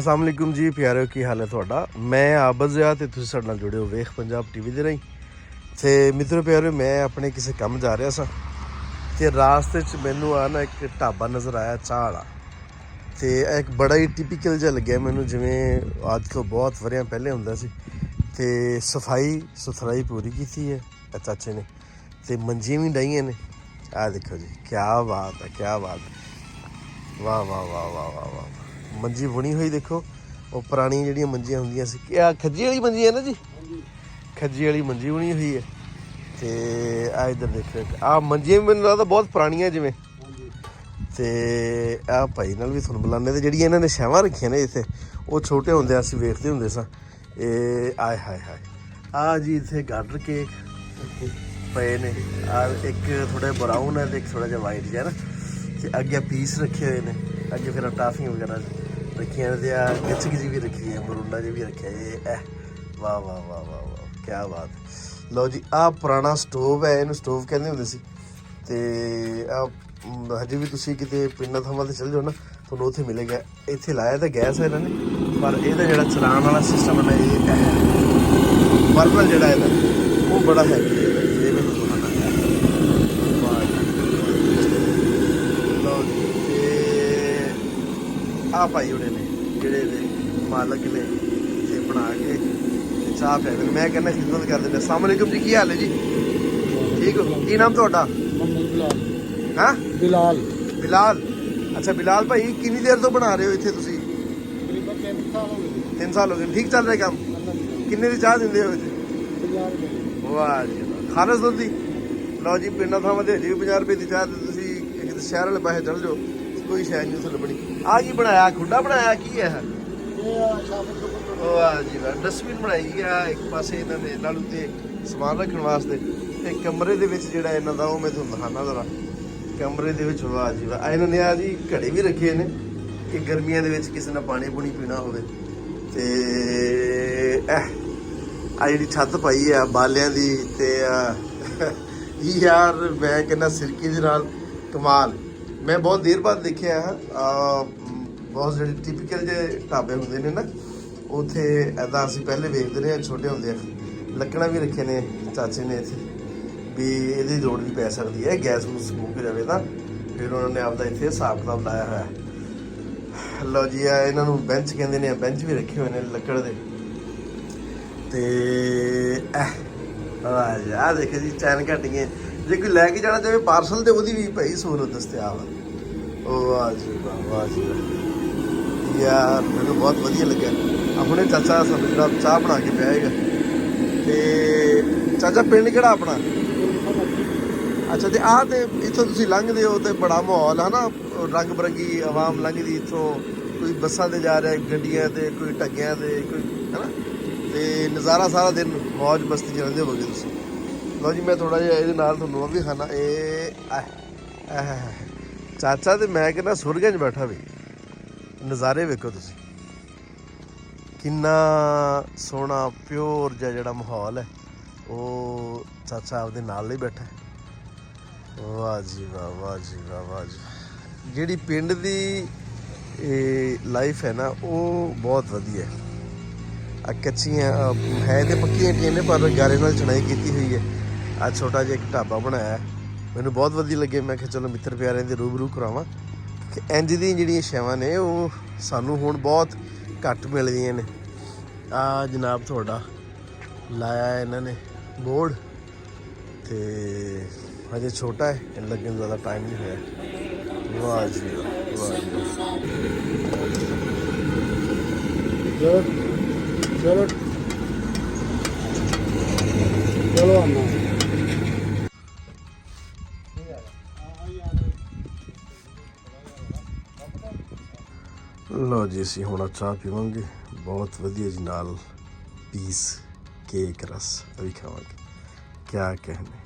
अस्सलाम वालेकुम जी प्यारे, की हाल है तुहाडा। मैं आबज़ आ ते तुसीं साडे नाल जुड़े हो वेख पंजाब टीवी दे राहीं। ते मित्रों प्यारे, मैं अपने किसी काम जा रहा सा ते रास्ते च मैनू ना एक ढाबा नज़र आया चाह वाला। ते एक बड़ा ही टिपिकल जिहा लग्या मैनू, जिवें अज तो बहुत वरियां पहले हुंदा सी। ते सफाई सुथराई पूरी कीती है चाचे ने, ते मंजियां भी डाइयां ने। आ देखो जी, क्या बात है, क्या बात है, वाह वाह वाह वाह वाह वाह। मंजी बुनी हुई देखो, वो पुरानी जिहड़ियां मंजियां हुंदियां सी, क्या खज्जी वाली मंजी है ना जी, खज्जी वाली मंजी बुनी हुई है। ते आ इधर देखो, आ मंजियां भी मैनूं लगदा बहुत पुरानियां जिवें। ते आ भाई नाल भी तुहानूं बुलाने, ते जिहड़ियां इन्हां ने छावां रखियां ने इत्थे, वो छोटे हुंदे असीं वेखदे हुंदे सां। आए हाय हाय, आ जी इत्थे गार्डर केक पे ने। आ एक थोड़ा ब्राउन है, एक थोड़ा जिहा वाइट जिहा ना। ते अग्गे पीस रखे हुए ने, अग्गे फिर टाफियां वगैरह रखियां ने, ते आ गचक जी भी रखी है, मरूंडा जी भी रखा है। वाह वाह वाह वाह वाह, क्या बात। लो जी, आ पुराना स्टोव है, इन्हूं स्टोव कहंदे हुंदे सी। ते आ हजे भी तुसीं किते पिंडां थावां ते चल जाओ ना, तुहानूं उत्थे मिलेगा। इत्थे लाया तो गैस है इन्हां ने, पर इहदा जिहड़ा चलाण वाला सिस्टम है ना, बर्नर जिहड़ा इहदा वो बड़ा हैवी है। ये मैं तुहानूं दिखाना आ भाई होने ने जेह्ड़े मालक ने, ते बना के चाह पिया देन। मैं कहना खिदमत कर देने। अस्सलाम वालेकुम जी, की हाल है जी? ठीक हो? की नाम तुहाडा? हाँ बिलाल। बिलाल। अच्छा बिलाल भाई, किन्नी देर तो बना रहे हो इत्थे तुसीं? 3 साल हो गए। ठीक चल रहा काम? किन्ने दी चाह दिंदे हो इत्थे? वाह जी वाह, खालस दुद्ध दी। लो जी, पिंडां थावां ते हजे भी 50 रुपए दी चाह ते तुसीं किते शहर वाले पासे चल जाओ, कोई शै नहीं उत्थे लभनी। आ की बनाया? खुड्डा बनाया की है? वाह जी वाह, डस्टबिन बनाई है एक पासे इन्हां ने नाल उत्ते समान रखण वास्ते। ते कमरे दे विच जिहड़ा इन्हां दा, ओह मैं तुहानूं दिखाना जरा। कमरे दे विच वाह जी वाह, इन्हां ने आ जी घड़े भी रखे ने कि गर्मियां दे विच किसी ने पानी पूनी पीना होवे। ते आ जिहड़ी छत पाई है बालियां दी, ते यार मैं कहना सिरकी दे नाल कमाल। मैं बहुत देर बाद देखिਆ बहुत ਜਿਹੜੇ ਟਿਪੀਕਲ ਜੇ ਢਾਬੇ ਹੁੰਦੇ ਨੇ ਨਾ, ਉੱਥੇ ਐਦਾਂ ਅਸੀਂ ਪਹਿਲੇ ਵੇਖਦੇ ਰਹੇ ਛੋਟੇ ਹੁੰਦੇ। ਲੱਕੜਾਂ ਵੀ ਰੱਖੇ ਨੇ ਚਾਚੇ ਨੇ ਇੱਥੇ, ਵੀ ਇਹਦੀ ਲੋੜ ਵੀ ਪੈ ਸਕਦੀ ਹੈ, ਗੈਸ ਨੂੰ ਮੁੱਕ ਜਾਵੇ ਤਾਂ। ਫਿਰ ਉਹਨਾਂ ਨੇ ਆਪਦਾ ਇੱਥੇ ਹਿਸਾਬ ਕਿਤਾਬ ਲਾਇਆ ਹੋਇਆ। ਲਓ ਜੀ, ਆ ਇਹਨਾਂ ਨੂੰ ਬੈਂਚ ਕਹਿੰਦੇ ਨੇ, ਬੈਂਚ ਵੀ ਰੱਖੇ ਹੋਏ ਨੇ ਲੱਕੜ ਦੇ। ਤੇ ਆ ਦੇਖੋ ਜੀ, ਚੈਨ ਘਟ ਗਏ। ਜੇ ਕੋਈ ਲੈ ਕੇ ਜਾਣਾ ਚਾਹੇ ਪਾਰਸਲ, ਤੇ ਉਹਦੀ ਵੀ ਭਾਈ ਸਹੂਲਤ ਦਸਤਿਆਬ ਆ। ਉਹ ਵਾਹ ਜੀ ਵਾਹ, ਵਾਹ ਜੀ ਵਾਹ ਯਾਰ, ਮੈਨੂੰ ਬਹੁਤ ਵਧੀਆ ਲੱਗਿਆ। ਹੁਣੇ ਚਾਚਾ ਸਾਨੂੰ ਜਿਹੜਾ ਚਾਹ ਬਣਾ ਕੇ ਪਿਆਏਗਾ। ਤੇ ਚਾਚਾ ਪਿੰਡ ਕਿਹੜਾ ਆਪਣਾ? ਅੱਛਾ, ਤੇ ਆਹ ਤੇ ਇੱਥੋਂ ਤੁਸੀਂ ਲੰਘਦੇ ਹੋ ਤੇ ਬੜਾ ਮਾਹੌਲ ਹੈ ਨਾ, ਰੰਗ ਬਰੰਗੀ ਆਵਾਮ ਲੰਘਦੀ ਇੱਥੋਂ, ਕੋਈ ਬੱਸਾਂ 'ਤੇ ਜਾ ਰਿਹਾ, ਗੱਡੀਆਂ 'ਤੇ, ਕੋਈ ਢੱਗਿਆਂ 'ਤੇ, ਕੋਈ ਹੈ ਨਾ। ਤੇ ਨਜ਼ਾਰਾ ਸਾਰਾ ਦਿਨ ਮੌਜ ਮਸਤੀ 'ਚ ਰਹਿੰਦੇ ਹੋਵੋਗੇ ਤੁਸੀਂ। ਲਓ ਜੀ, ਮੈਂ ਥੋੜ੍ਹਾ ਜਿਹਾ ਇਹਦੇ ਨਾਲ ਤੁਹਾਨੂੰ ਉਹ ਵੀ ਖਾਣਾ। ਚਾਚਾ ਤੇ ਮੈਂ ਕਹਿੰਦਾ ਸੁਰਗਾਂ 'ਚ ਬੈਠਾ ਵੀ। ਨਜ਼ਾਰੇ ਵੇਖੋ ਤੁਸੀਂ, ਕਿੰਨਾ ਸੋਹਣਾ ਪਿਓਰ ਜਿਹਾ ਜਿਹੜਾ ਮਾਹੌਲ ਹੈ, ਉਹ ਚਾਚਾ ਆਪਦੇ ਨਾਲ ਹੀ ਬੈਠਾ। ਵਾਹ ਜੀ ਵਾਹ, ਵਾਹ ਜੀ ਵਾਹ, ਵਾਹ ਜੀ। ਜਿਹੜੀ ਪਿੰਡ ਦੀ ਲਾਈਫ ਹੈ ਨਾ, ਉਹ ਬਹੁਤ ਵਧੀਆ। ਆ ਕੱਚੀਆਂ ਹੈ ਤੇ ਪੱਕੀਆਂ ਟੀਆਂ ਨੇ, ਪਰ ਗਾਰੇ ਨਾਲ ਚਣਾਈ ਕੀਤੀ ਹੋਈ ਹੈ। ਆ ਛੋਟਾ ਜਿਹਾ ਇੱਕ ਢਾਬਾ ਬਣਾਇਆ, ਮੈਨੂੰ ਬਹੁਤ ਵਧੀਆ ਲੱਗੇ। ਮੈਂ ਕਿਹਾ ਚਲੋ ਮਿੱਤਰ ਪਿਆਰਿਆਂ ਦੇ ਰੂਬਰੂ ਕਰਾਵਾਂ ਕਿ ਇੰਝ ਦੀਆਂ ਜਿਹੜੀਆਂ ਛਾਵਾਂ ਨੇ ਉਹ ਸਾਨੂੰ ਹੁਣ ਬਹੁਤ ਘੱਟ ਮਿਲਦੀਆਂ ਨੇ। ਆ ਜਨਾਬ ਤੁਹਾਡਾ ਲਾਇਆ ਇਹਨਾਂ ਨੇ ਬੋਰਡ, ਤੇ ਹਜੇ ਛੋਟਾ ਹੈ, ਲੱਗਣ ਨੂੰ ਜ਼ਿਆਦਾ ਟਾਈਮ ਨਹੀਂ ਹੋਇਆ। ਵਾਹ ਜੀ ਵਾਹ, ਵਾਹ ਜੀ चलो चलो चलो आना। ਲਓ ਜੀ, ਅਸੀਂ ਹੁਣ ਚਾਹ ਪੀਵਾਂਗੇ ਬਹੁਤ ਵਧੀਆ ਜੀ, ਨਾਲ ਪੀਸ ਕੇਕ ਰਸ ਵੀ ਖਾਵਾਂਗੇ। ਕਿਆ ਕਹਿਣੇ।